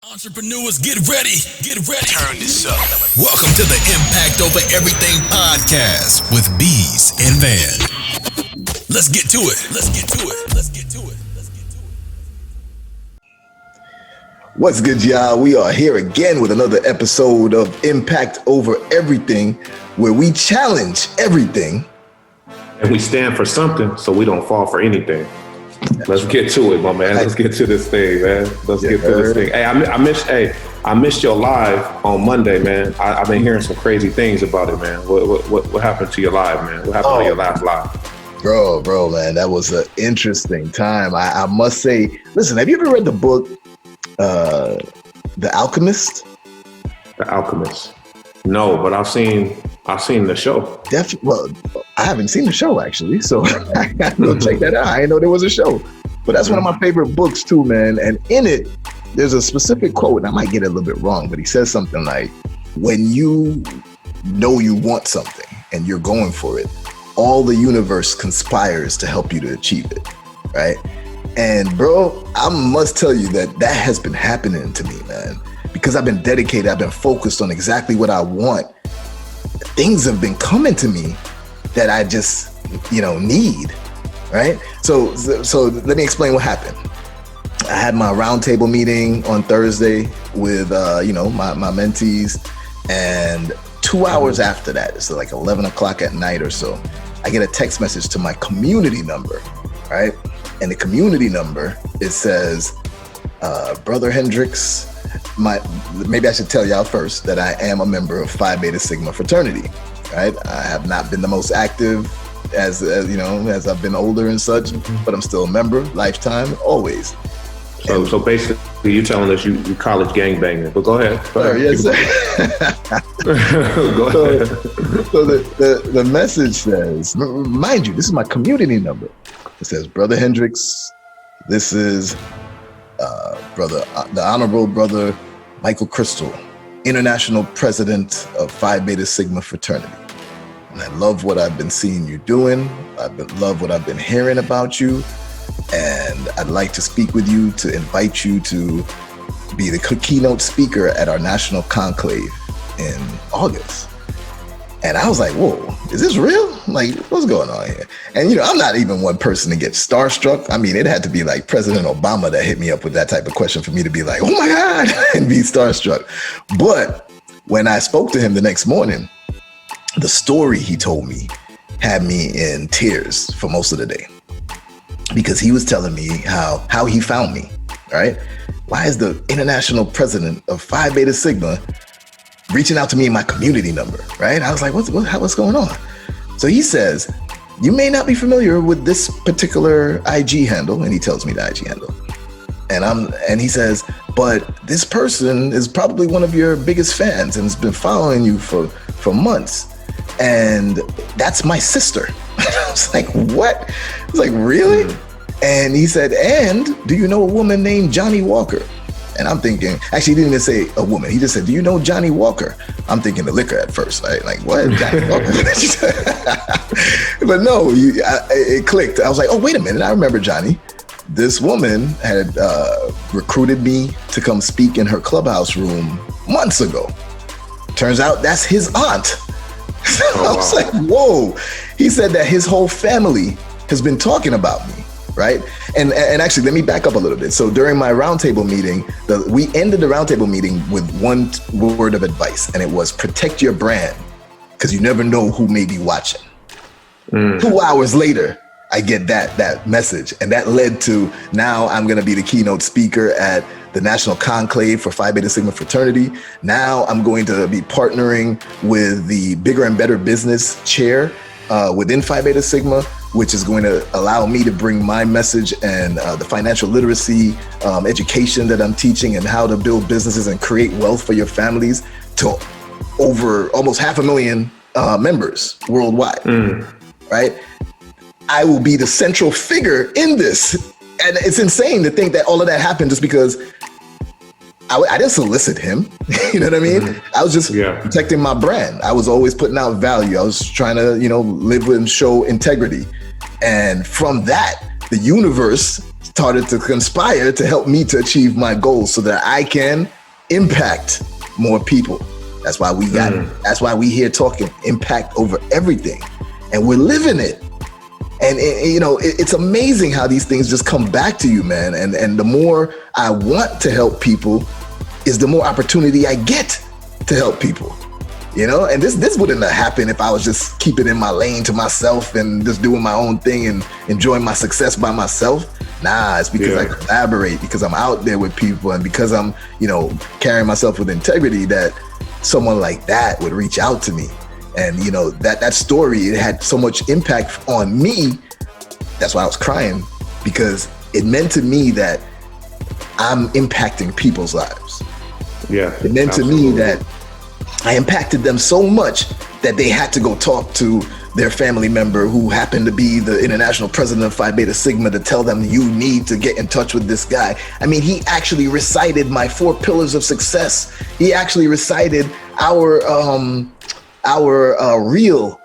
Entrepreneurs, get ready, turn this up. Welcome to the Impact Over Everything podcast with Beez and Van. Let's get to it. What's good, y'all? We are here again with another episode of Impact Over Everything, where we challenge everything. And we stand for something so we don't fall for anything. Let's get to it, my man. Let's get to this thing, man. Let's get to this thing. Hey, I missed your live on Monday, man. I've been hearing some crazy things about it, man. What happened to your live, man? What happened to your last live? Bro, man, that was an interesting time. I must say, listen, have you ever read the book, The Alchemist? The Alchemist. No, but I've seen the show. Well, I haven't seen the show actually, so I gotta go check that out. I didn't know there was a show, but that's one of my favorite books too, man. And in it, there's a specific quote, and I might get it a little bit wrong, but he says something like, "When you know you want something and you're going for it, all the universe conspires to help you to achieve it," right? And bro, I must tell you that has been happening to me, man. Because I've been dedicated, I've been focused on exactly what I want. Things have been coming to me that I just, need, right? So let me explain what happened. I had my roundtable meeting on Thursday with, my mentees, and 2 hours after that, so like 11 o'clock at night or so, I get a text message to my community number, right? And the community number, it says, Brother Hendricks, maybe I should tell y'all first that I am a member of Phi Beta Sigma fraternity, right? I have not been the most active as I've been older and such, but I'm still a member, lifetime, always. So basically, you're telling us you college gangbanging, but go ahead. Yes, sir. Go ahead. So the message says, mind you, this is my community number. It says, Brother Hendricks, this is the Honorable Brother Michael Crystal, International President of Phi Beta Sigma Fraternity. And I love what I've been seeing you doing. Love what I've been hearing about you. And I'd like to speak with you to invite you to be the keynote speaker at our national conclave in August. And I was like, whoa, is this real? Like, what's going on here? And, I'm not even one person to get starstruck. I mean, it had to be like President Obama that hit me up with that type of question for me to be like, oh my God, and be starstruck. But when I spoke to him the next morning, the story he told me had me in tears for most of the day, because he was telling me how he found me, right? Why is the international president of Phi Beta Sigma reaching out to me in my community number, right? I was like, what's going on? So he says, you may not be familiar with this particular IG handle, and he tells me the IG handle. And he says, but this person is probably one of your biggest fans and has been following you for months. And that's my sister. I was like, what? I was like, really? And he said, and do you know a woman named Johnny Walker? And I'm thinking, actually, he didn't even say a woman. He just said, do you know Johnny Walker? I'm thinking the liquor at first, right? Like, what? Johnny Walker? But no, it clicked. I was like, oh, wait a minute. I remember Johnny. This woman had recruited me to come speak in her clubhouse room months ago. Turns out that's his aunt. So I was like, whoa. He said that his whole family has been talking about me. Right. And actually, let me back up a little bit. So during my roundtable meeting, we ended the roundtable meeting with one word of advice, and it was protect your brand, because you never know who may be watching. 2 hours later, I get that message, and that led to now I'm going to be the keynote speaker at the National Conclave for Phi Beta Sigma Fraternity. Now I'm going to be partnering with the Bigger and Better Business chair within Phi Beta Sigma, which is going to allow me to bring my message and the financial literacy education that I'm teaching and how to build businesses and create wealth for your families to over almost 500,000 members worldwide, right? I will be the central figure in this. And it's insane to think that all of that happened just because I didn't solicit him. You know what I mean? I was just protecting my brand. I was always putting out value. I was trying to, live with and show integrity. And from that, the universe started to conspire to help me to achieve my goals so that I can impact more people. That's why that's why we here talking impact over everything, and we're living it. And it's amazing how these things just come back to you, man. And the more I want to help people is the more opportunity I get to help people. And this wouldn't have happened if I was just keeping in my lane to myself and just doing my own thing and enjoying my success by myself. Nah, it's because I collaborate, because I'm out there with people, and because I'm, carrying myself with integrity, that someone like that would reach out to me. And, that story, it had so much impact on me. That's why I was crying, because it meant to me that I'm impacting people's lives. Yeah. It meant to me that I impacted them so much that they had to go talk to their family member who happened to be the international president of Phi Beta Sigma to tell them, you need to get in touch with this guy. I mean, he actually recited my 4 pillars of success. He actually recited our real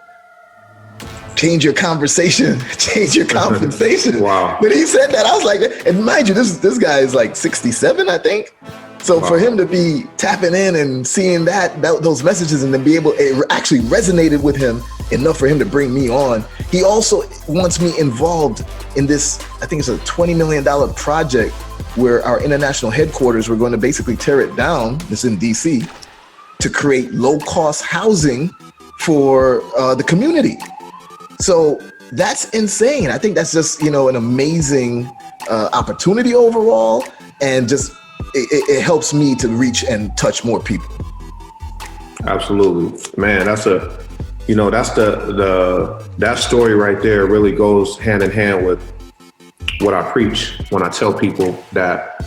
change your conversation, change your compensation. Wow. When he said that, I was like, and mind you, this guy is like 67, I think. So for him to be tapping in and seeing those messages, and then be able, it actually resonated with him enough for him to bring me on. He also wants me involved in this, I think it's a $20 million project where our international headquarters, we're going to basically tear it down. It's in DC, to create low-cost housing for the community. So that's insane. I think that's just, an amazing opportunity overall, and just it helps me to reach and touch more people. Absolutely, man. That's that story right there really goes hand in hand with what I preach when I tell people that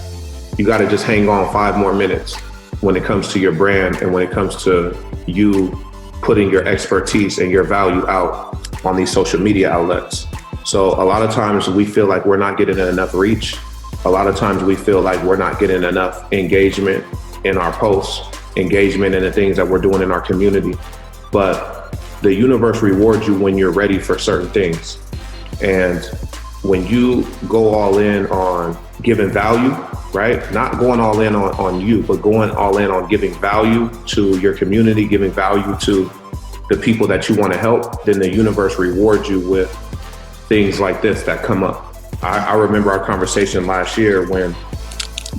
you got to just hang on 5 more minutes when it comes to your brand, and when it comes to you putting your expertise and your value out on these social media outlets. So a lot of times we feel like we're not getting enough reach. A lot of times we feel like we're not getting enough engagement in our posts, engagement in the things that we're doing in our community. But the universe rewards you when you're ready for certain things. And when you go all in on giving value, right? Not going all in on you, but going all in on giving value to your community, giving value to the people that you want to help, then the universe rewards you with things like this that come up. I remember our conversation last year when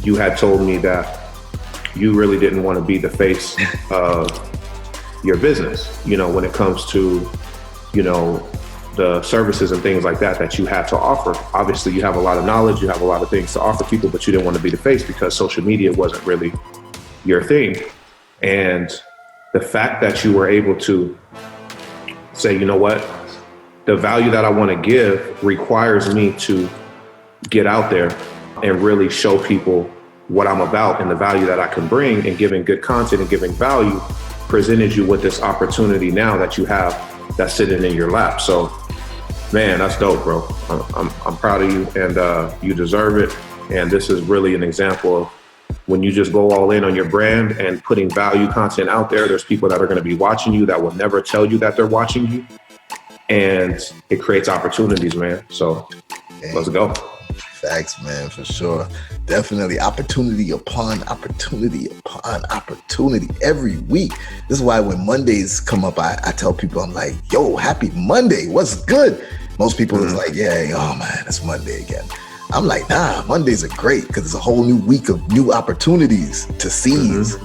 you had told me that you really didn't want to be the face of your business, when it comes to, the services and things like that you have to offer. Obviously, you have a lot of knowledge, you have a lot of things to offer people, but you didn't want to be the face because social media wasn't really your thing. And the fact that you were able to say, you know what, the value that I want to give requires me to get out there and really show people what I'm about and the value that I can bring, and giving good content and giving value presented you with this opportunity now that you have that's sitting in your lap. So, man, that's dope, bro. I'm proud of you, and you deserve it. And this is really an example of when you just go all in on your brand and putting value content out there, there's people that are going to be watching you that will never tell you that they're watching you. And it creates opportunities, man. So let's go. Facts, man, for sure. Definitely opportunity upon opportunity upon opportunity every week. This is why when Mondays come up, I tell people, I'm like, yo, happy Monday. What's good? Most people is like, yeah, oh man, it's Monday again. I'm like, nah, Mondays are great because it's a whole new week of new opportunities to seize.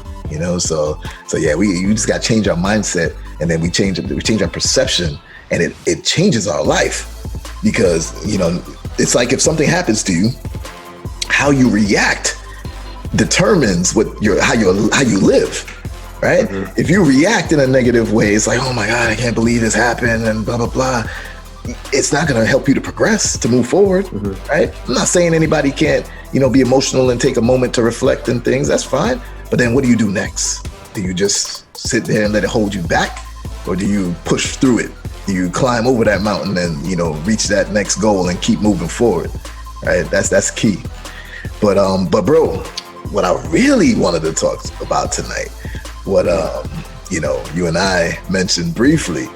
So yeah, we just got to change our mindset, and then we change our perception, and it changes our life. Because, it's like if something happens to you, how you react determines how you live, right? If you react in a negative way, it's like, oh my God, I can't believe this happened, and blah, blah, blah. It's not going to help you to progress, to move forward, right? I'm not saying anybody can't, be emotional and take a moment to reflect and things. That's fine. But then what do you do next? Do you just sit there and let it hold you back? Or do you push through it? Do you climb over that mountain and, reach that next goal and keep moving forward, right? That's key. But bro, what I really wanted to talk about tonight, what, you and I mentioned briefly,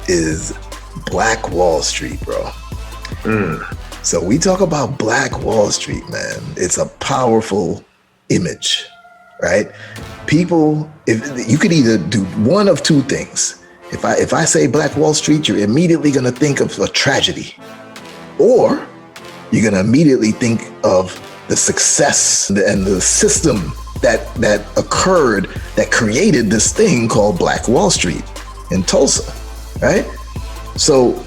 is Black Wall Street, bro. So we talk about Black Wall Street, man. It's a powerful image, right? People, if you could either do one of two things. If I say Black Wall Street, you're immediately going to think of a tragedy, or you're going to immediately think of the success and the system that occurred that created this thing called Black Wall Street in Tulsa, right? So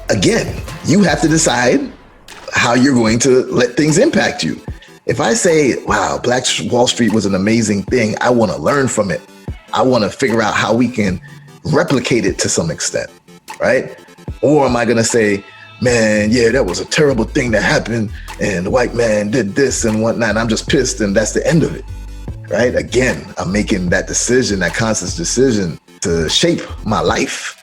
again, you have to decide how you're going to let things impact you. If I say, wow, Black Wall Street was an amazing thing, I want to learn from it. I want to figure out how we can replicate it to some extent, right? Or am I going to say, man, yeah, that was a terrible thing that happened and the white man did this and whatnot, and I'm just pissed and that's the end of it, right? Again, I'm making that decision, that conscious decision to shape my life,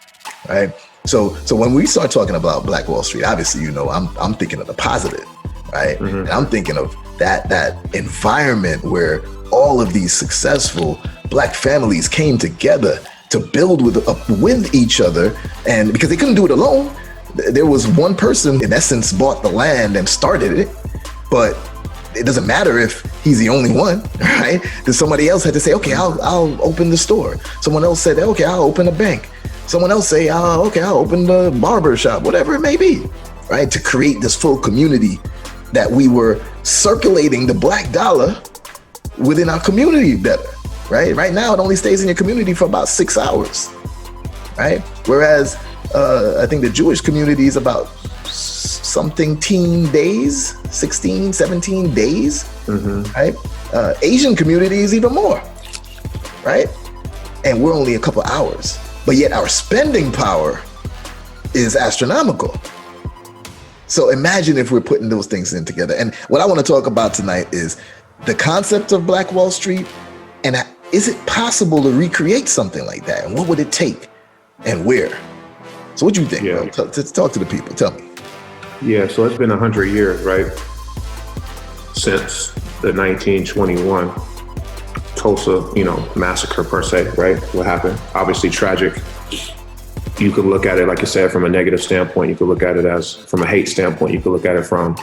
right? So when we start talking about Black Wall Street, obviously, you know, I'm thinking of the positive, right? Mm-hmm. And I'm thinking of that environment where all of these successful Black families came together to build with each other, and because they couldn't do it alone. There was one person, in essence, bought the land and started it, but it doesn't matter if he's the only one, right? Then somebody else had to say, okay, I'll open the store. Someone else said, okay, I'll open a bank. Someone else say, okay, I'll open the barber shop, whatever it may be, right? To create this full community that we were circulating the Black dollar within our community better, right? Right now, it only stays in your community for about 6 hours, right? Whereas I think the Jewish community is about something days, 16, 17 days, mm-hmm. right? Asian community is even more, right? And we're only a couple hours, but yet our spending power is astronomical. So imagine if we're putting those things in together. And what I want to talk about tonight is the concept of Black Wall Street, and is it possible to recreate something like that? And what would it take and where? So what do you think, bro? Let's talk to the people. Tell me. Yeah, so it's been 100 years, right? Since the 1921 Tulsa, massacre per se, right? What happened? Obviously tragic. You could look at it, like I said, from a negative standpoint. You could look at it as from a hate standpoint. You could look at it from,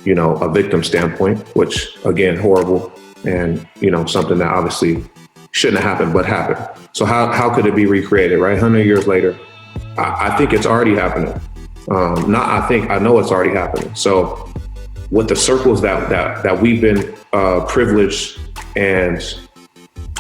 a victim standpoint, which again, horrible. And, something that obviously shouldn't have happened, but happened. So how could it be recreated, right? 100 years later? I think it's already happening. I know it's already happening. So with the circles that we've been privileged and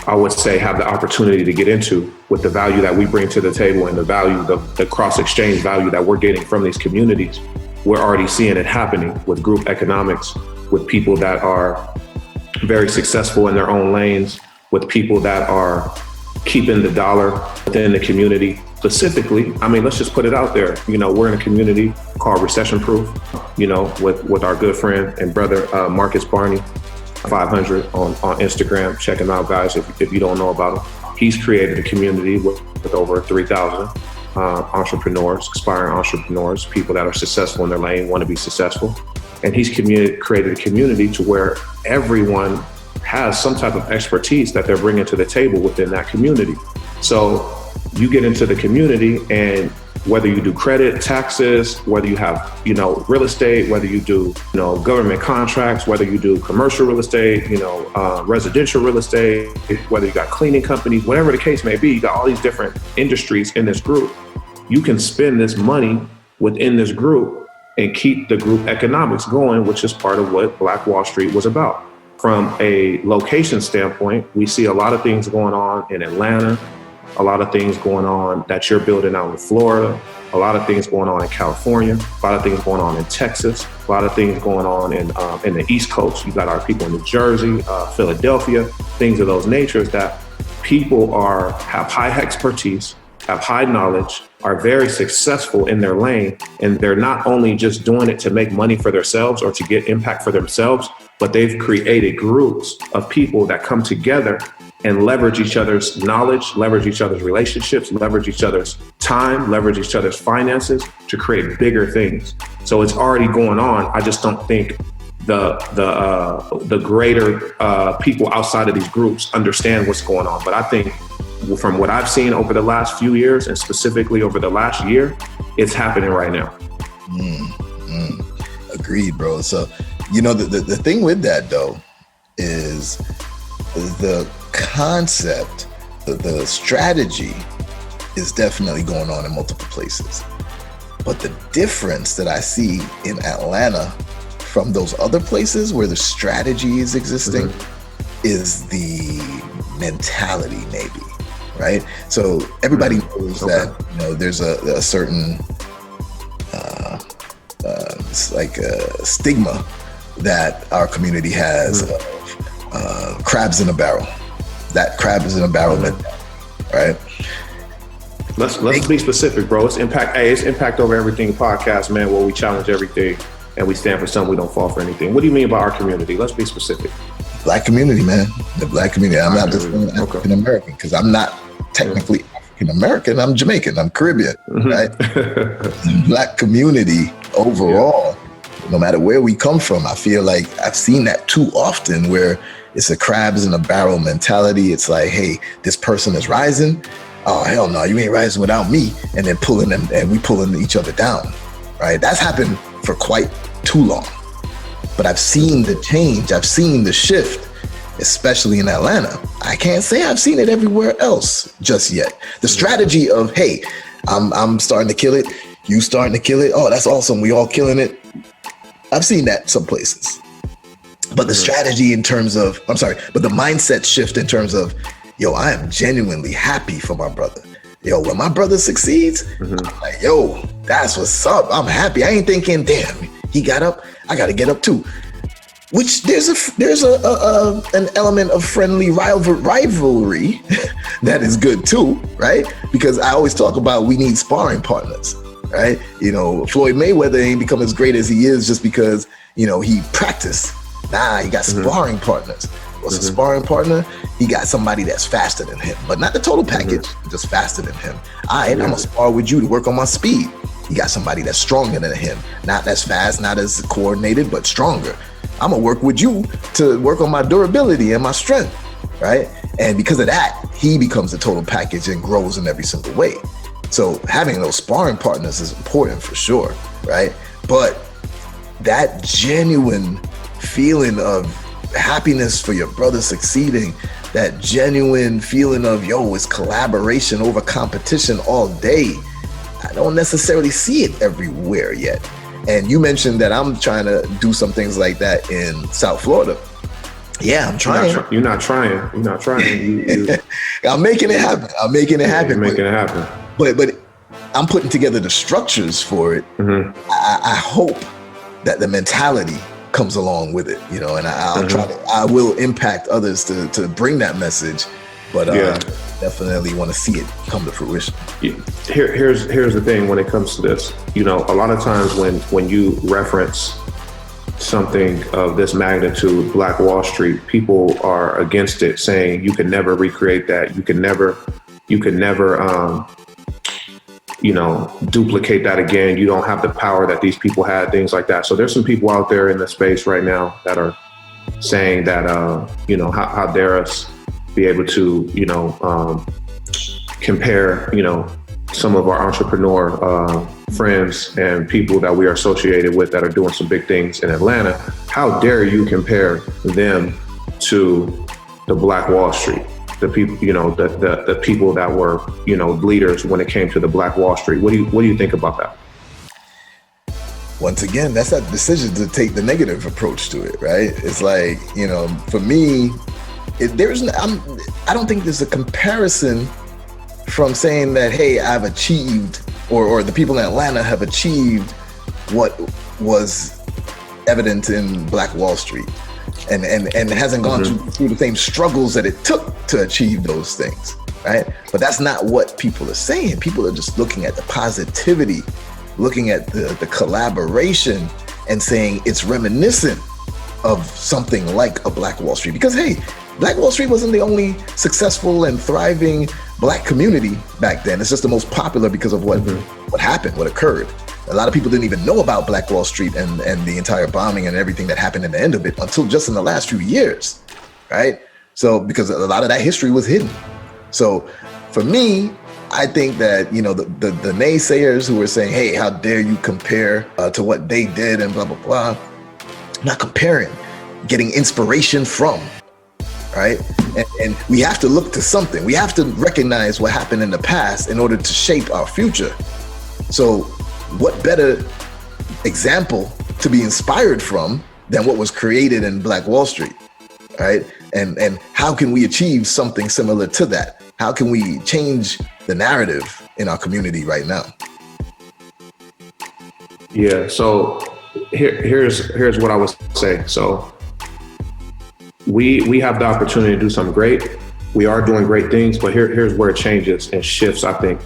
I would say have the opportunity to get into, with the value that we bring to the table and the value, the cross-exchange value that we're getting from these communities, we're already seeing it happening with group economics, with people that are very successful in their own lanes, with people that are keeping the dollar within the community. Specifically, let's just put it out there. We're in a community called Recession Proof, with our good friend and brother, Marcus Barney, 500 on Instagram. Check him out, guys, if you don't know about him. He's created a community with over 3,000 entrepreneurs, aspiring entrepreneurs, people that are successful in their lane, want to be successful. And he's created a community to where everyone has some type of expertise that they're bringing to the table within that community. So you get into the community, and whether you do credit, taxes, whether you have, real estate, whether you do, government contracts, whether you do commercial real estate, residential real estate, whether you got cleaning companies, whatever the case may be, you got all these different industries in this group. You can spend this money within this group and keep the group economics going, which is part of what Black Wall Street was about. From a location standpoint, we see a lot of things going on in Atlanta, a lot of things going on that you're building out in Florida, a lot of things going on in California, a lot of things going on in Texas, a lot of things going on in the East Coast. You got our people in New Jersey, Philadelphia, things of those natures that people have high expertise, have high knowledge, are very successful in their lane. And they're not only just doing it to make money for themselves or to get impact for themselves, but they've created groups of people that come together and leverage each other's knowledge, leverage each other's relationships, leverage each other's time, leverage each other's finances to create bigger things. So it's already going on. I just don't think the greater people outside of these groups understand what's going on. But I think from what I've seen over the last few years, and specifically over the last year, it's happening right now. Agreed, bro. So, you know, the thing with that though is the concept, the strategy is definitely going on in multiple places. But the difference that I see in Atlanta from those other places where the strategy is existing is the mentality, maybe, right? So everybody knows that, you know, there's a certain it's like a stigma that our community has of crabs in a barrel. That crab is in a barrel mentality, right? Let's be specific, bro. It's Impact Over Everything podcast, man, where we challenge everything and we stand for something. We don't fall for anything. What do you mean by our community? Let's be specific. Black community, man. The black community. I'm not just saying African American because I'm not technically African American. I'm Jamaican. I'm Caribbean, right? Black community overall, no matter where we come from, I feel like I've seen that too often where it's a crabs in a barrel mentality. It's like, hey, this person is rising. Oh, hell no, you ain't rising without me. And then pulling them, and we pulling each other down, right? That's happened for quite too long. But I've seen the change. I've seen the shift, especially in Atlanta. I can't say I've seen it everywhere else just yet. The strategy of, hey, I'm starting to kill it. You starting to kill it. Oh, that's awesome. We all killing it. I've seen that some places. But the strategy in terms of, but the mindset shift in terms of, yo, I am genuinely happy for my brother. Yo, when my brother succeeds, I'm like, yo, that's what's up. I'm happy. I ain't thinking, damn, he got up, I got to get up too. Which there's an element of friendly rivalry that is good too, right? Because I always talk about we need sparring partners, right? You know, Floyd Mayweather ain't become as great as he is just because, you know, he practiced. Nah, he got sparring partners. What's a sparring partner? He got somebody that's faster than him, but not the total package, just faster than him. All right, I'm gonna spar with you to work on my speed. He got somebody that's stronger than him, not as fast, not as coordinated, but stronger. I'm gonna work with you to work on my durability and my strength, right? And because of that, he becomes the total package and grows in every single way. So having those sparring partners is important for sure, right? But that genuine feeling of happiness for your brother succeeding, that genuine feeling of, yo, it's collaboration over competition all day. I don't necessarily see it everywhere yet. And you mentioned that I'm trying to do some things like that in South Florida. Yeah, I'm trying. You're not trying. I'm making it happen. You're making it happen. But I'm putting together the structures for it. I hope that the mentality comes along with it, you know, and I will impact others to bring that message, but definitely want to see it come to fruition. Here's the thing when it comes to this, you know, a lot of times when you reference something of this magnitude, Black Wall Street, people are against it, saying you can never recreate that. You can never you know, duplicate that again. You don't have the power that these people had, things like that. So there's some people out there in the space right now that are saying that, you know, how dare us be able to, you know, compare, you know, some of our entrepreneur friends and people that we are associated with that are doing some big things in Atlanta. How dare you compare them to the Black Wall Street? The people, you know, the people that were, you know, leaders when it came to the Black Wall Street. What do you think about that? Once again, that's that decision to take the negative approach to it, right? It's like, you know, for me, I don't think there's a comparison from saying that, hey, I've achieved, or the people in Atlanta have achieved what was evident in Black Wall Street. And hasn't gone through the same struggles that it took to achieve those things, right? But that's not what people are saying. People are just looking at the positivity, looking at the collaboration and saying it's reminiscent of something like a Black Wall Street. Because, hey, Black Wall Street wasn't the only successful and thriving Black community back then. It's just the most popular because of what happened, what occurred. A lot of people didn't even know about Black Wall Street and the entire bombing and everything that happened in the end of it until just in the last few years, right? So because a lot of that history was hidden. So for me, I think that, the naysayers who were saying, hey, how dare you compare to what they did and blah, blah, blah. I'm not comparing, getting inspiration from, right? And we have to look to something. We have to recognize what happened in the past in order to shape our future. So what better example to be inspired from than what was created in Black Wall Street, right? And how can we achieve something similar to that? How can we change the narrative in our community right now? Yeah, so here's what I would say. So we have the opportunity to do something great. We are doing great things, but here's where it changes and shifts, I think,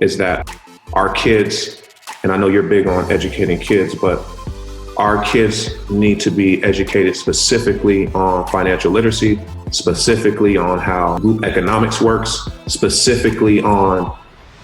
is that our kids, and I know you're big on educating kids, but our kids need to be educated specifically on financial literacy, specifically on how group economics works, specifically on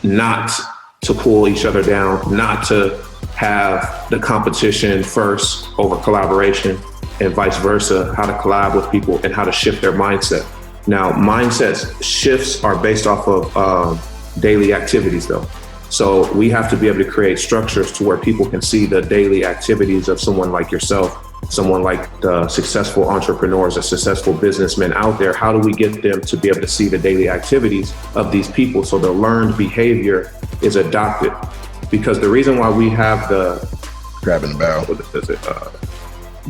not to pull each other down, not to have the competition first over collaboration, and vice versa, how to collab with people and how to shift their mindset. Now, mindset shifts are based off of daily activities though. So we have to be able to create structures to where people can see the daily activities of someone like yourself, someone like the successful entrepreneurs or successful businessmen out there. How do we get them to be able to see the daily activities of these people so the learned behavior is adopted? Because the reason why we have the crab in the barrel,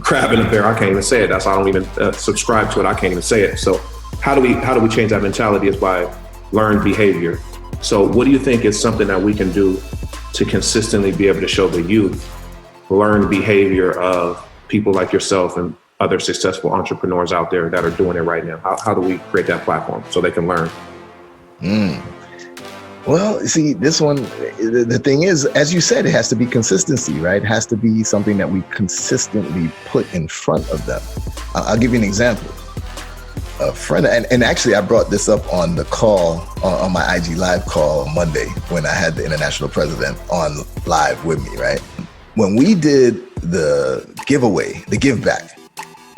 crab in the barrel, I can't even say it. That's why I don't even subscribe to it. I can't even say it. So how do we change that mentality is by learned behavior. So what do you think is something that we can do to consistently be able to show the youth learned behavior of people like yourself and other successful entrepreneurs out there that are doing it right now? How do we create that platform so they can learn? Well, see, this one, the thing is, as you said, it has to be consistency, right? It has to be something that we consistently put in front of them. I'll give you an example. A friend, and actually I brought this up on the call, on my IG live call on Monday when I had the international president on live with me, right? When we did the giveaway, the give back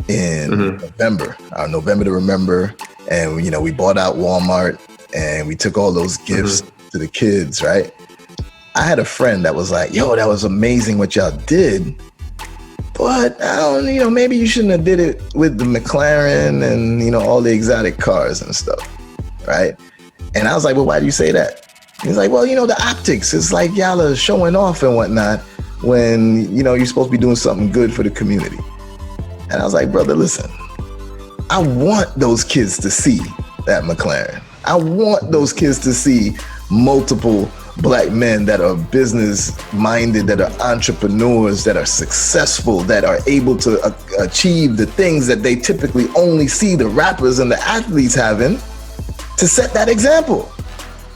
in November, our November to Remember, and we bought out Walmart and we took all those gifts to the kids, right? I had a friend that was like, yo, that was amazing what y'all did. But I don't, maybe you shouldn't have did it with the McLaren and, all the exotic cars and stuff, right? And I was like, well, why do you say that? He's like, well, the optics, it's like y'all are showing off and whatnot when, you're supposed to be doing something good for the community. And I was like, brother, listen, I want those kids to see that McLaren. I want those kids to see multiple Black men that are business minded, that are entrepreneurs, that are successful, that are able to achieve the things that they typically only see the rappers and the athletes having, to set that example.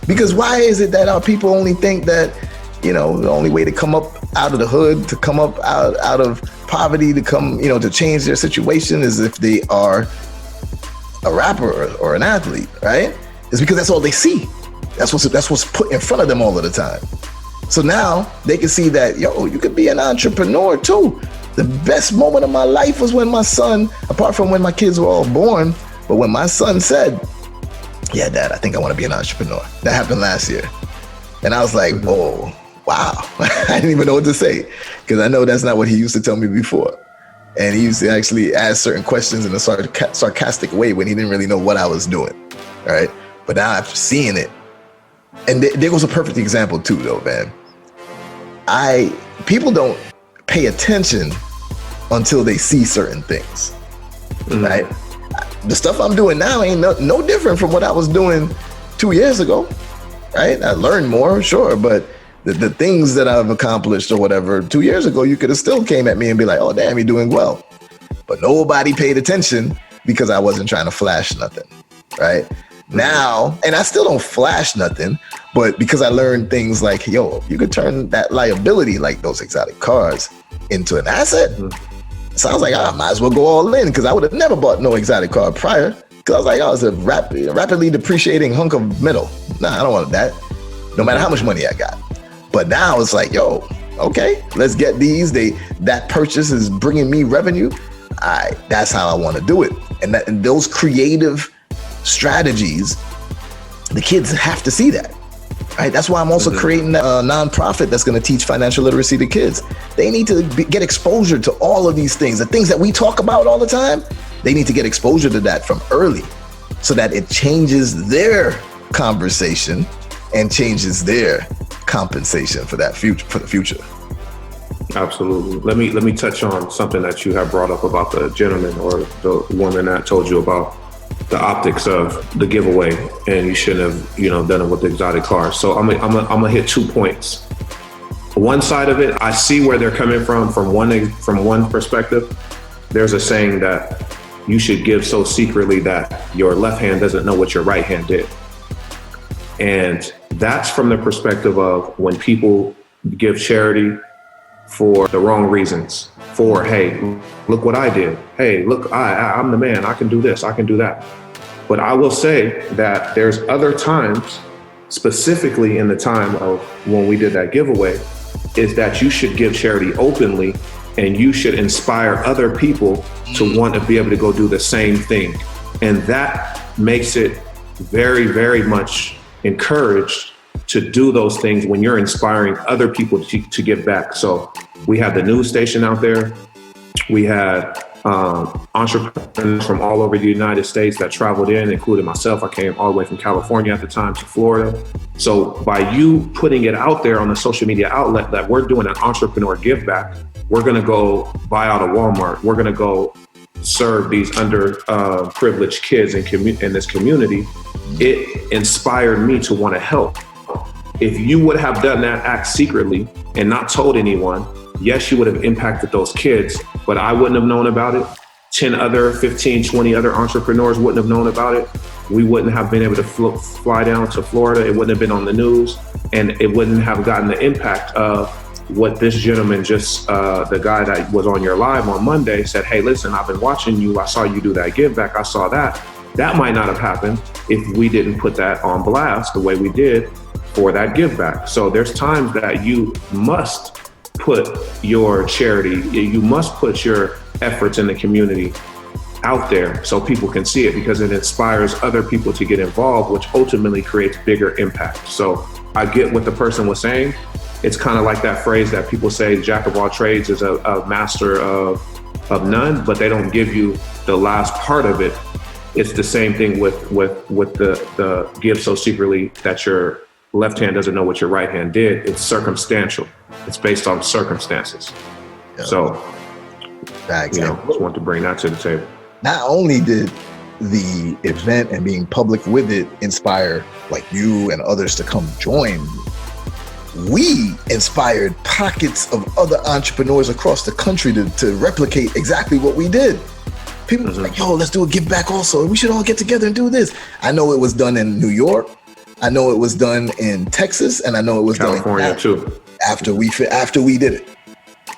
Because why is it that our people only think that, the only way to come up out of the hood, to come up out of poverty, to come, to change their situation is if they are a rapper or an athlete, right? It's because that's all they see. That's what's put in front of them all of the time. So now they can see that, you could be an entrepreneur too. The best moment of my life was when my son, apart from when my kids were all born, but when my son said, yeah, Dad, I think I want to be an entrepreneur. That happened last year. And I was like, whoa, wow. I didn't even know what to say, because I know that's not what he used to tell me before. And he used to actually ask certain questions in a sarcastic way when he didn't really know what I was doing, right? But now after seeing it, and there was a perfect example too, though, man. People don't pay attention until they see certain things, right? The stuff I'm doing now ain't no different from what I was doing 2 years ago, right? I learned more, sure, but the things that I've accomplished or whatever 2 years ago, you could have still came at me and be like, oh, damn, you're doing well. But nobody paid attention because I wasn't trying to flash nothing, right? Now, and I still don't flash nothing, but because I learned things like, yo, you could turn that liability, like those exotic cars, into an asset. So I was like, I might as well go all in, because I would have never bought no exotic car prior. Because I was like, it's a rapidly depreciating hunk of metal. Nah, I don't want that, no matter how much money I got. But now it's like, yo, okay, let's get these. That purchase is bringing me revenue. That's how I want to do it. And those creative strategies, the kids have to see that. Right. That's why I'm also creating a nonprofit that's going to teach financial literacy to kids. They need to get exposure to all of these things. The things that we talk about all the time, they need to get exposure to that from early so that it changes their conversation and changes their compensation for that future, for the future. Absolutely. Let me touch on something that you have brought up about the gentleman or the woman that told you about the optics of the giveaway, and you shouldn't have, done it with the exotic cars. So I'm gonna hit 2 points. One side of it, I see where they're coming from one perspective. There's a saying that you should give so secretly that your left hand doesn't know what your right hand did. And that's from the perspective of when people give charity for the wrong reasons. For, hey, look what I did. Hey, look, I'm the man. I can do this. I can do that. But I will say that there's other times, specifically in the time of when we did that giveaway, is that you should give charity openly and you should inspire other people to want to be able to go do the same thing. And that makes it very, very much encouraged to do those things when you're inspiring other people to give back. So we had the news station out there. We had entrepreneurs from all over the United States that traveled in, including myself. I came all the way from California at the time to Florida. So by you putting it out there on the social media outlet that we're doing an entrepreneur give back, we're going to go buy out a Walmart. We're going to go serve these underprivileged kids in this community. It inspired me to want to help. If you would have done that act secretly and not told anyone, yes, you would have impacted those kids, but I wouldn't have known about it. 15, 20 other entrepreneurs wouldn't have known about it. We wouldn't have been able to fly down to Florida. It wouldn't have been on the news, and it wouldn't have gotten the impact of what this gentleman the guy that was on your live on Monday said, hey, listen, I've been watching you. I saw you do that give back. I saw that. That might not have happened if we didn't put that on blast the way we did for that give back. So there's times that you must put your charity, you must put your efforts in the community out there so people can see it, because it inspires other people to get involved, which ultimately creates bigger impact. So I get what the person was saying. It's kind of like that phrase that people say, jack of all trades is a master of none, but they don't give you the last part of it. It's the same thing with the give so secretly that your left hand doesn't know what your right hand did. It's circumstantial. It's based on circumstances. Yeah. So, just want to bring that to the table. Not only did the event and being public with it inspire like you and others to come join, we inspired pockets of other entrepreneurs across the country to replicate exactly what we did. People were like, yo, let's do a give back also. We should all get together and do this. I know it was done in New York. I know it was done in Texas, and I know it was California done too. After we did it.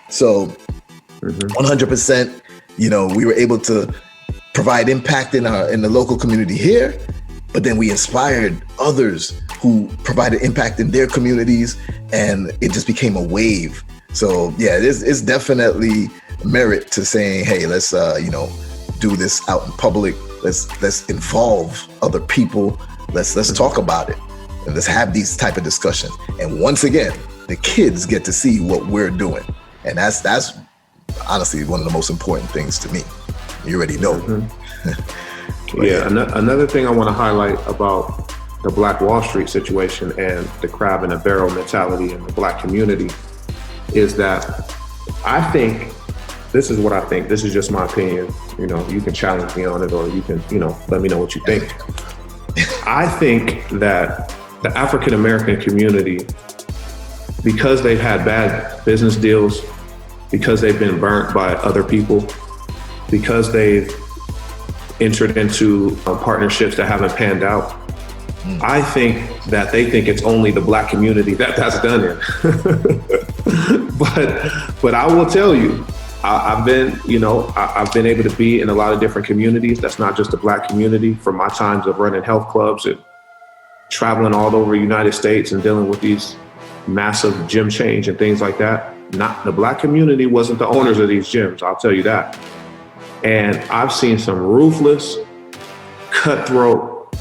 So 100%, we were able to provide impact in the local community here, but then we inspired others who provided impact in their communities, and it just became a wave. So yeah, it's definitely merit to saying, hey, let's do this out in public. Let's involve other people. Let's talk about it, and let's have these type of discussions. And once again, the kids get to see what we're doing, and that's honestly one of the most important things to me. You already know. Another thing I want to highlight about the Black Wall Street situation and the crab in a barrel mentality in the Black community is that I think, this is what I think, this is just my opinion, you can challenge me on it, or you can, let me know what you think. I think that the African American community, because they've had bad business deals, because they've been burnt by other people, because they've entered into partnerships that haven't panned out, I think that they think it's only the Black community that's done it. But I will tell you, I've been able to be in a lot of different communities. That's not just the Black community. From my times of running health clubs and traveling all over the United States and dealing with these massive gym chains and things like that. Not the Black community wasn't the owners of these gyms, I'll tell you that. And I've seen some ruthless, cutthroat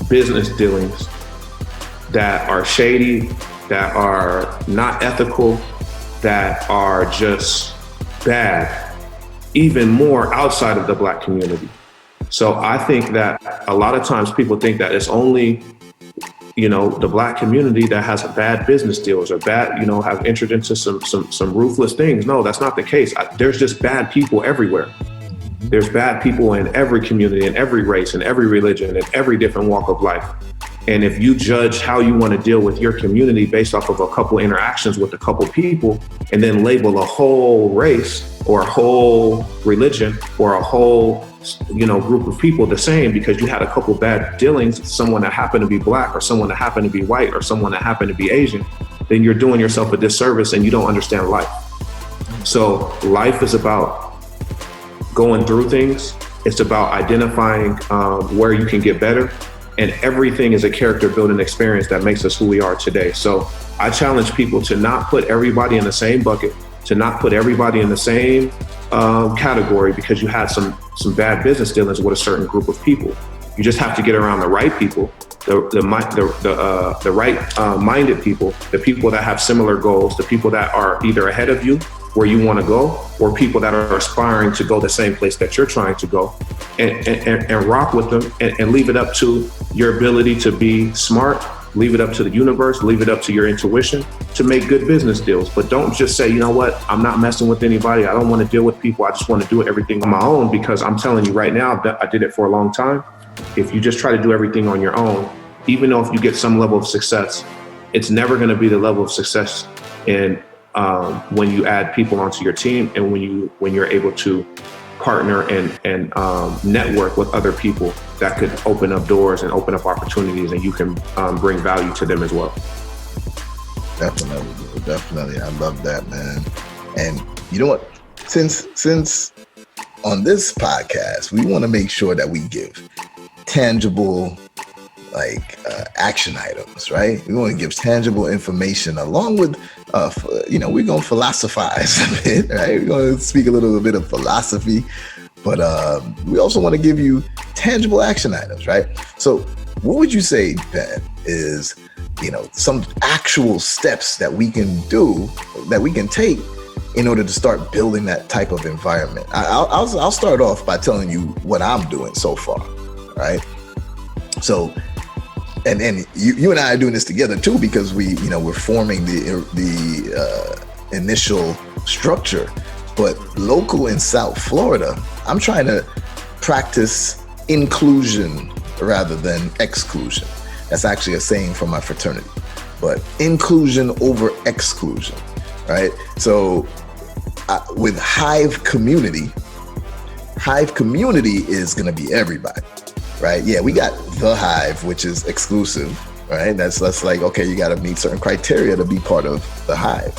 business dealings that are shady, that are not ethical, that are just bad, even more outside of the Black community. So I think that a lot of times people think that it's only, the Black community that has bad business deals or bad, have entered into some ruthless things. No, that's not the case. There's just bad people everywhere. There's bad people in every community, in every race, in every religion, in every different walk of life. And if you judge how you want to deal with your community based off of a couple interactions with a couple people, and then label a whole race or a whole religion or a whole group of people the same because you had a couple bad dealings with someone that happened to be Black or someone that happened to be white or someone that happened to be Asian, then you're doing yourself a disservice and you don't understand life. So life is about going through things. It's about identifying where you can get better. And everything is a character building experience that makes us who we are today. So I challenge people to not put everybody in the same bucket, to not put everybody in the same category because you had some bad business dealings with a certain group of people. You just have to get around the right people, the right minded people, the people that have similar goals, the people that are either ahead of you where you want to go, or people that are aspiring to go the same place that you're trying to go, and rock with them and leave it up to your ability to be smart, leave it up to the universe, leave it up to your intuition to make good business deals. But don't just say, you know what, I'm not messing with anybody. I don't want to deal with people. I just want to do everything on my own, because I'm telling you right now that I did it for a long time. If you just try to do everything on your own, even though if you get some level of success, it's never going to be the level of success in when you add people onto your team and when you're able to partner and network with other people that could open up doors and open up opportunities, and you can bring value to them as well. Definitely. I love that, man. And you know what? Since on this podcast, we want to make sure that we give tangible action items, right? We want to give tangible information along with, we're going to philosophize a bit, right? We're going to speak a little bit of philosophy, but we also want to give you tangible action items, right? So what would you say, Ben, is, some actual steps that we can do, that we can take in order to start building that type of environment? I'll start off by telling you what I'm doing so far, right? So, and you and I are doing this together too, because we're forming the initial structure. But local in South Florida, I'm trying to practice inclusion rather than exclusion. That's actually a saying from my fraternity, but inclusion over exclusion, right? So with Hive community is going to be everybody. Right? Yeah, we got the Hive, which is exclusive, right? That's like, okay, you got to meet certain criteria to be part of the Hive.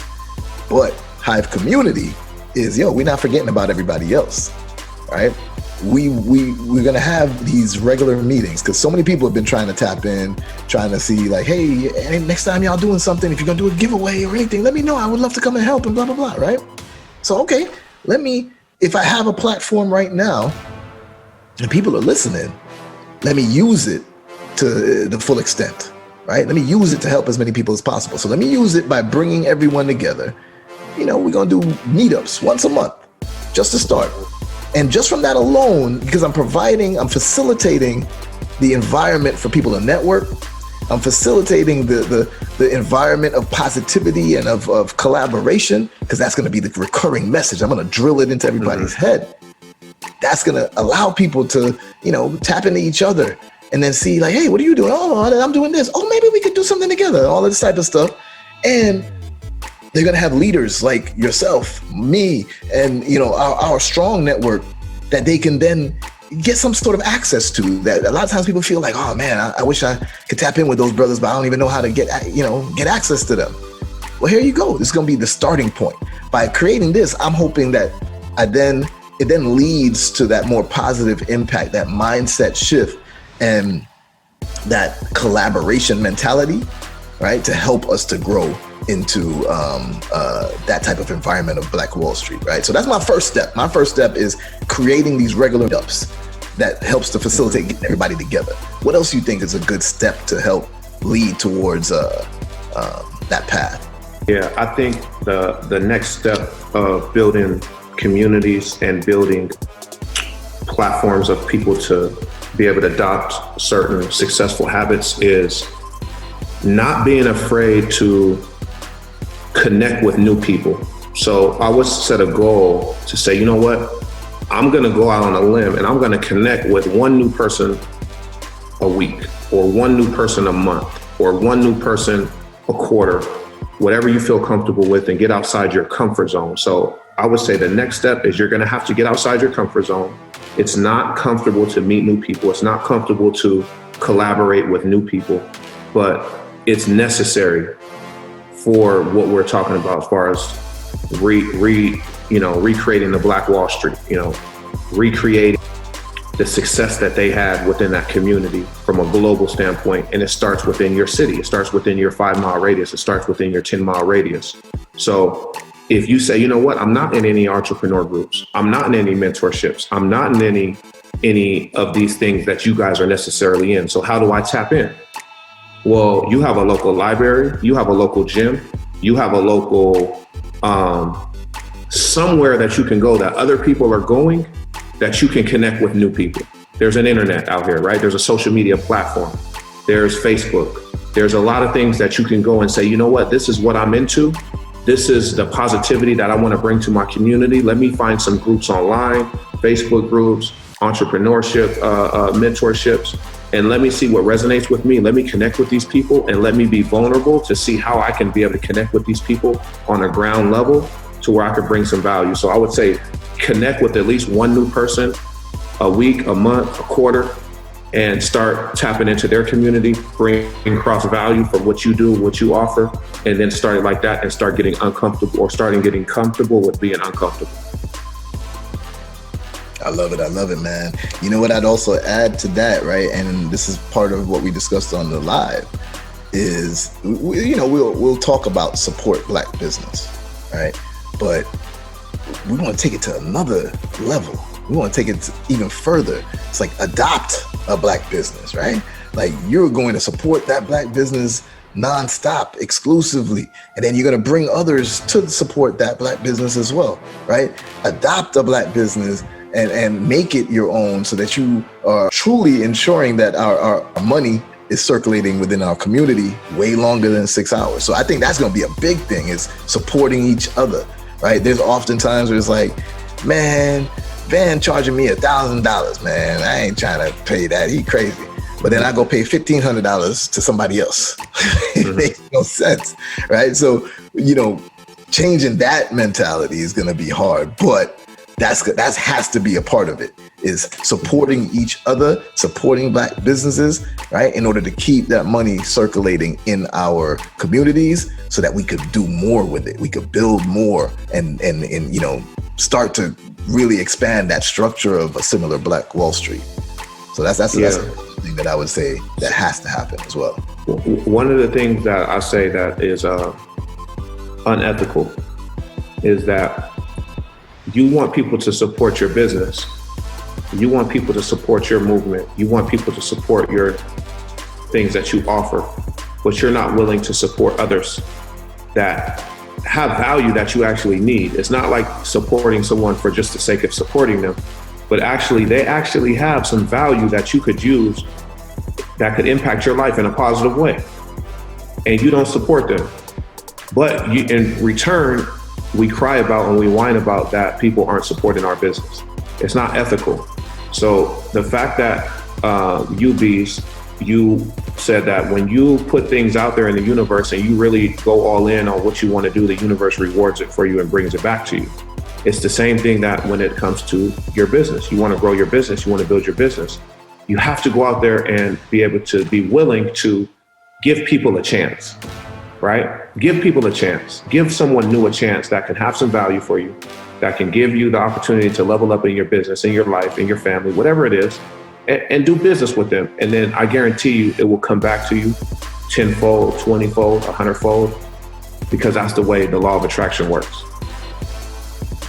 But Hive community is, we're not forgetting about everybody else, right? We're going to have these regular meetings because so many people have been trying to tap in, trying to see like, hey, next time y'all doing something, if you're going to do a giveaway or anything, let me know. I would love to come and help and blah, blah, blah, right? So, okay, if I have a platform right now and people are listening, let me use it to the full extent, right? Let me use it to help as many people as possible. So let me use it by bringing everyone together. We're going to do meetups once a month just to start. And just from that alone, because I'm facilitating the environment for people to network. I'm facilitating the environment of positivity and of collaboration, because that's going to be the recurring message. I'm going to drill it into everybody's head. That's going to allow people to, tap into each other and then see like, hey, what are you doing? Oh, I'm doing this. Oh, maybe we could do something together. All of this type of stuff. And they're going to have leaders like yourself, me, and, our strong network that they can then get some sort of access to. That a lot of times people feel like, oh man, I wish I could tap in with those brothers, but I don't even know how to get access to them. Well, here you go. This is going to be the starting point. By creating this, I'm hoping that it then leads to that more positive impact, that mindset shift, and that collaboration mentality, right? To help us to grow into that type of environment of Black Wall Street, right? So that's my first step. My first step is creating these regular meetups that helps to facilitate getting everybody together. What else do you think is a good step to help lead towards that path? Yeah, I think the next step of building communities and building platforms of people to be able to adopt certain successful habits is not being afraid to connect with new people. So I would set a goal to say, you know what, I'm gonna go out on a limb and I'm gonna connect with one new person a week, or one new person a month, or one new person a quarter, whatever you feel comfortable with, and get outside your comfort zone. So I would say the next step is you're gonna have to get outside your comfort zone. It's not comfortable to meet new people. It's not comfortable to collaborate with new people, but it's necessary for what we're talking about as far as recreating the Black Wall Street, recreating the success that they had within that community from a global standpoint. And it starts within your city. It starts within your 5-mile radius. It starts within your 10-mile radius. So if you say, you know what, I'm not in any entrepreneur groups, I'm not in any mentorships, I'm not in any of these things that you guys are necessarily in. So how do I tap in? Well, you have a local library, you have a local gym, you have a local somewhere that you can go that other people are going, that you can connect with new people. There's an internet out here, right? There's a social media platform. There's Facebook. There's a lot of things that you can go and say, you know what, this is what I'm into. This is the positivity that I want to bring to my community. Let me find some groups online, Facebook groups, entrepreneurship, mentorships, and let me see what resonates with me. Let me connect with these people and let me be vulnerable to see how I can be able to connect with these people on a ground level to where I could bring some value. So I would say connect with at least one new person a week, a month, a quarter, and start tapping into their community, bring cross value from what you do, what you offer, and then start like that and start getting uncomfortable or starting getting comfortable with being uncomfortable. I love it, man. You know what I'd also add to that, right? And this is part of what we discussed on the live is, we'll talk about support Black business, right? But we want to take it to another level. We want to take it even further. It's like adopt a Black business, right? Like you're going to support that Black business nonstop, exclusively. And then you're going to bring others to support that Black business as well, right? Adopt a Black business and make it your own so that you are truly ensuring that our money is circulating within our community way longer than 6 hours. So I think that's going to be a big thing, is supporting each other, right? There's often times where it's like, man, Van charging me $1,000, man. I ain't trying to pay that. He crazy. But then I go pay $1,500 to somebody else. It makes no sense, right? So, changing that mentality is going to be hard, but that has to be a part of it, is supporting each other, supporting Black businesses, right? In order to keep that money circulating in our communities so that we could do more with it. We could build more and start to really expand that structure of a similar Black Wall Street. So that's a thing that I would say that has to happen as well. One of the things that I say that is unethical is that you want people to support your business. You want people to support your movement. You want people to support your things that you offer, but you're not willing to support others that have value that you actually need. It's not like supporting someone for just the sake of supporting them, but actually they actually have some value that you could use that could impact your life in a positive way. And you don't support them. But in return, we cry about and we whine about that people aren't supporting our business. It's not ethical. So the fact that you, Beez, you said that when you put things out there in the universe and you really go all in on what you want to do, the universe rewards it for you and brings it back to you. It's the same thing that when it comes to your business, you want to grow your business, you want to build your business. You have to go out there and be able to be willing to give people a chance, right? Give people a chance. Give someone new a chance that can have some value for you, that can give you the opportunity to level up in your business, in your life, in your family, whatever it is, and do business with them. And then I guarantee you it will come back to you 10-fold, 20-fold, 100-fold, because that's the way the law of attraction works.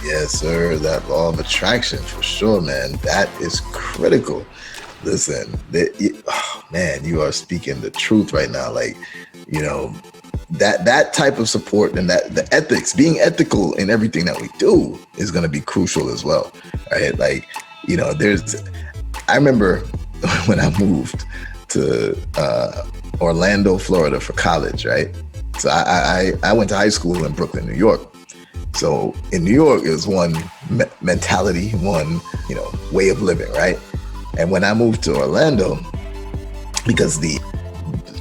Yes, sir. That law of attraction, for sure, man. That is critical. Listen, oh man, you are speaking the truth right now. Like, you know, that type of support and that the ethics, being ethical in everything that we do is going to be crucial as well, right? Like, you know, I remember when I moved to Orlando, Florida for college, right? So I went to high school in Brooklyn, New York. So in New York, it was one mentality, one, you know, way of living, right? And when I moved to Orlando, because the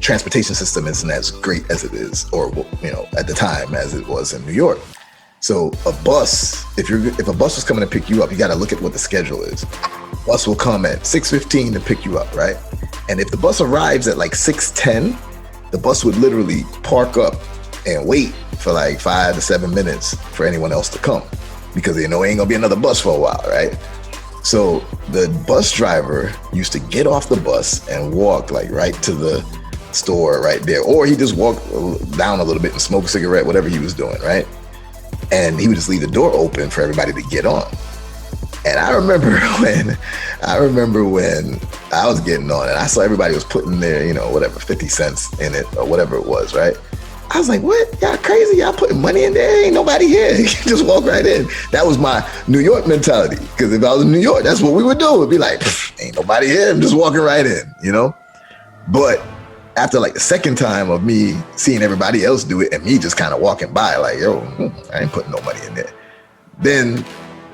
transportation system isn't as great as it is, or, you know, at the time as it was in New York. So a bus, if a bus was coming to pick you up, you got to look at what the schedule is. Bus will come at 6:15 to pick you up, right? And if the bus arrives at like 6:10, the bus would literally park up and wait for like 5 to 7 minutes for anyone else to come, because they know ain't gonna be another bus for a while, right? So the bus driver used to get off the bus and walk like right to the store right there, or he just walked down a little bit and smoke a cigarette, whatever he was doing, right? And he would just leave the door open for everybody to get on. And I remember when I was getting on and I saw everybody was putting their, you know, whatever, 50 cents in it or whatever it was, right? I was like, what? Y'all crazy? Y'all putting money in there? Ain't nobody here. You can just walk right in. That was my New York mentality. Because if I was in New York, that's what we would do. It'd be like, ain't nobody here. I'm just walking right in, you know? But after like the second time of me seeing everybody else do it and me just kind of walking by like, yo, I ain't putting no money in there. Then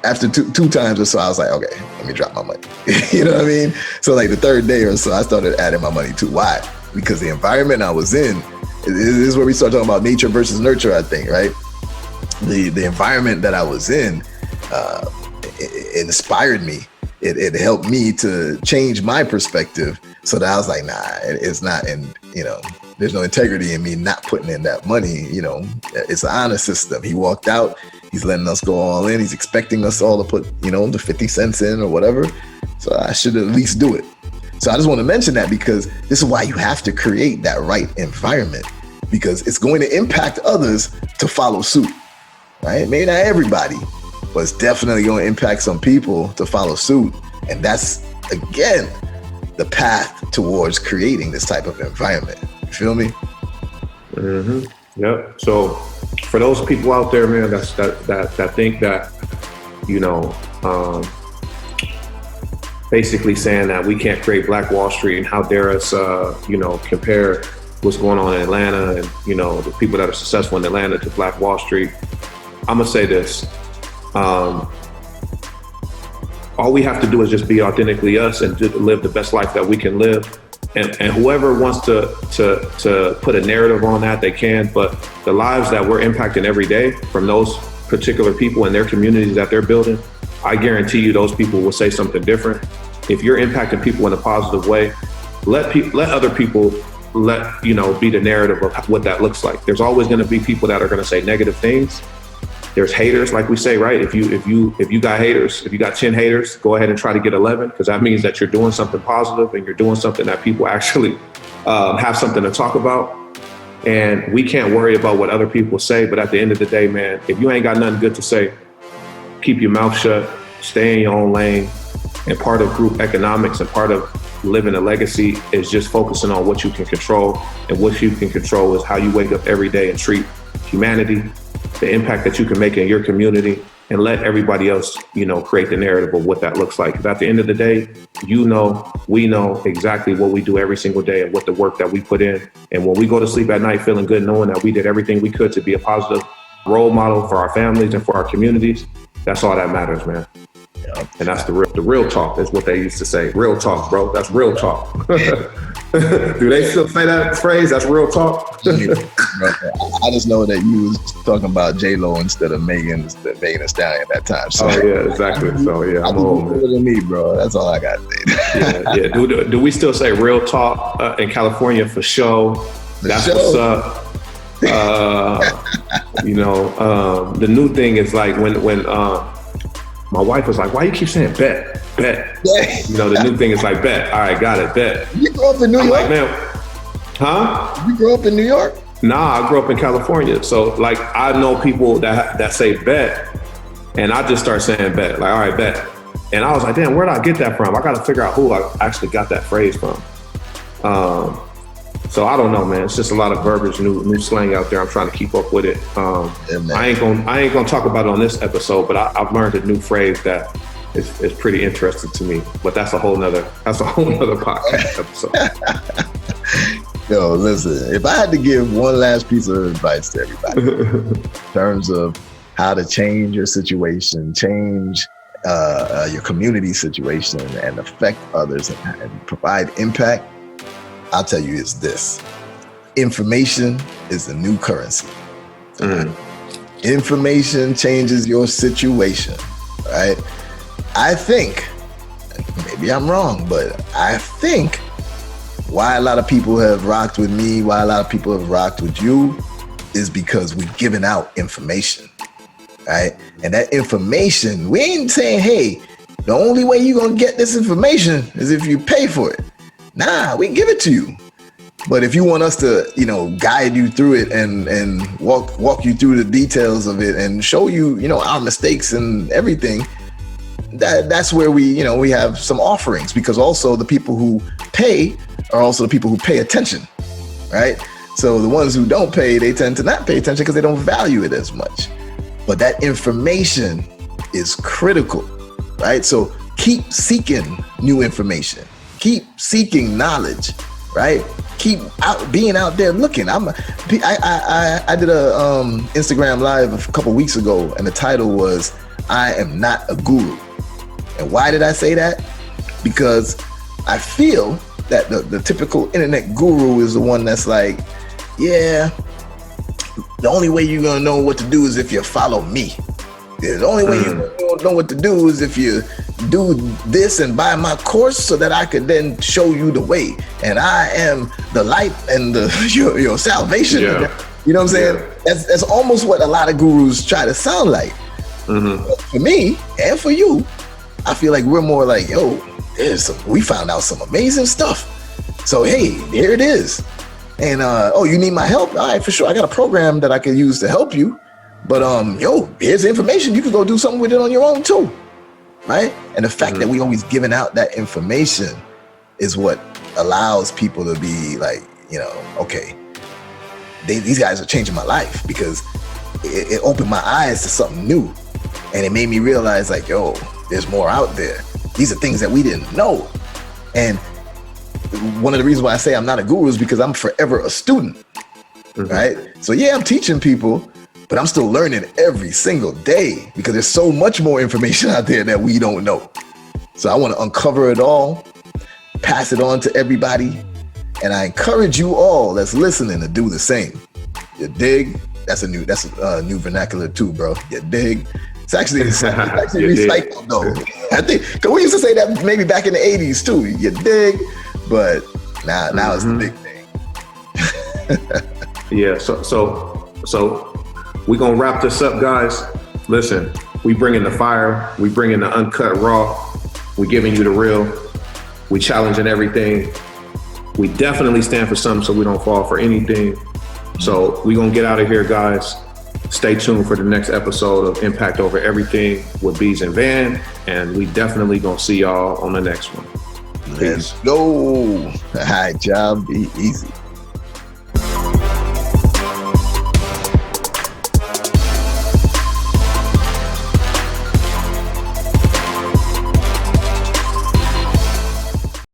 after two times or so, I was like, okay, let me drop my money. You know what I mean? So like the third day or so, I started adding my money too. Why? Because the environment I was in, this is where we start talking about nature versus nurture, I think, right? The environment that I was in, it inspired me. It helped me to change my perspective so that I was like, nah, it's not, and you know, there's no integrity in me not putting in that money. You know, it's an honor system. He walked out, he's letting us go all in. He's expecting us all to put, you know, the 50 cents in or whatever. So I should at least do it. So I just want to mention that because this is why you have to create that right environment, because it's going to impact others to follow suit, right? Maybe not everybody, but it's definitely going to impact some people to follow suit. And that's, again, the path towards creating this type of environment. You feel me? Mm-hmm. Yep. So for those people out there, man, that think that, you know, basically saying that we can't create Black Wall Street and how dare us, you know, compare what's going on in Atlanta and, you know, the people that are successful in Atlanta to Black Wall Street. I'm gonna say this. All we have to do is just be authentically us and just live the best life that we can live. And whoever wants to put a narrative on that, they can. But the lives that we're impacting every day from those particular people and their communities that they're building, I guarantee you those people will say something different. If you're impacting people in a positive way, let other people be the narrative of what that looks like. There's always going to be people that are going to say negative things. There's haters, like we say, right? If you got haters, if you got 10 haters, go ahead and try to get 11, because that means that you're doing something positive and you're doing something that people actually have something to talk about. And we can't worry about what other people say, but at the end of the day, man, if you ain't got nothing good to say, keep your mouth shut, stay in your own lane. And part of group economics and part of living a legacy is just focusing on what you can control. And what you can control is how you wake up every day and treat humanity, the impact that you can make in your community, and let everybody else, you know, create the narrative of what that looks like. Because at the end of the day, you know, we know exactly what we do every single day and what the work that we put in. And when we go to sleep at night feeling good, knowing that we did everything we could to be a positive role model for our families and for our communities, that's all that matters, man. Yeah. And that's the real talk, is what they used to say. Real talk, bro. That's real talk. Do they still say that phrase? That's real talk. I just know that you was talking about J-Lo instead of Megan Thee Stallion at that time. So. Oh yeah, exactly. So yeah, I'm old, man. Than me, bro. That's all I got to say. Yeah. Do we still say real talk in California for sure? That's what's up. You know, the new thing is like when my wife was like, "Why you keep saying bet?" You know, the new thing is like bet. All right, got it. Bet. You grew up in New York? Like, man, huh? You grew up in New York? Nah, I grew up in California. So like, I know people that say bet, and I just start saying bet. Like, all right, bet. And I was like, damn, where did I get that from? I got to figure out who I actually got that phrase from. So I don't know, man. It's just a lot of verbiage, new slang out there. I'm trying to keep up with it. I ain't gonna talk about it on this episode, but I've learned a new phrase that is pretty interesting to me. But that's a whole nother podcast episode. Yo, listen, if I had to give one last piece of advice to everybody in terms of how to change your situation, change your community situation, and affect others and provide impact, I'll tell you is this. Information is the new currency. Information changes your situation, right? I think, maybe I'm wrong, but I think why a lot of people have rocked with me, why a lot of people have rocked with you, is because we've given out information, right? And that information, we ain't saying, hey, the only way you're gonna get this information is if you pay for it. Nah, we give it to you. But if you want us to, guide you through it and walk you through the details of it and show you, our mistakes and everything, that's where we have some offerings, because also the people who pay are also the people who pay attention, right? So the ones who don't pay, they tend to not pay attention because they don't value it as much. But that information is critical, right? So keep seeking new information, keep seeking knowledge, right? Keep being out there looking. I did a Instagram Live a couple weeks ago, and the title was "I am not a guru." And why did I say that? Because I feel that the typical internet guru is the one that's like, yeah, the only way you're gonna know what to do is if you follow me. The only way you're gonna know what to do is if you do this and buy my course so that I could then show you the way. And I am the light and your salvation. Yeah. You know what I'm saying? Yeah. That's almost what a lot of gurus try to sound like. For me and for you, I feel like we're more like, yo, we found out some amazing stuff. So, hey, here it is. And, you need my help? All right, for sure. I got a program that I can use to help you. But, here's the information. You can go do something with it on your own too. Right? And the fact that we always giving out that information is what allows people to be like, okay, these guys are changing my life, because it opened my eyes to something new. And it made me realize like, yo, there's more out there. These are things that we didn't know. And one of the reasons why I say I'm not a guru is because I'm forever a student, right? So yeah, I'm teaching people, but I'm still learning every single day, because there's so much more information out there that we don't know. So I want to uncover it all, pass it on to everybody. And I encourage you all that's listening to do the same. You dig? That's a new vernacular too, bro. You dig? It's actually recycled though. I think, because we used to say that maybe back in the 80s too. You dig? But now it's the big thing. Yeah. So we're gonna wrap this up, guys. Listen, we bring in the fire, we bring in the uncut raw, we giving you the real, we challenging everything. We definitely stand for something, so we don't fall for anything. So we're gonna get out of here, guys. Stay tuned for the next episode of Impact Over Everything with Beez and Van, and we definitely gonna see y'all on the next one. Let's go. All right, y'all, be easy.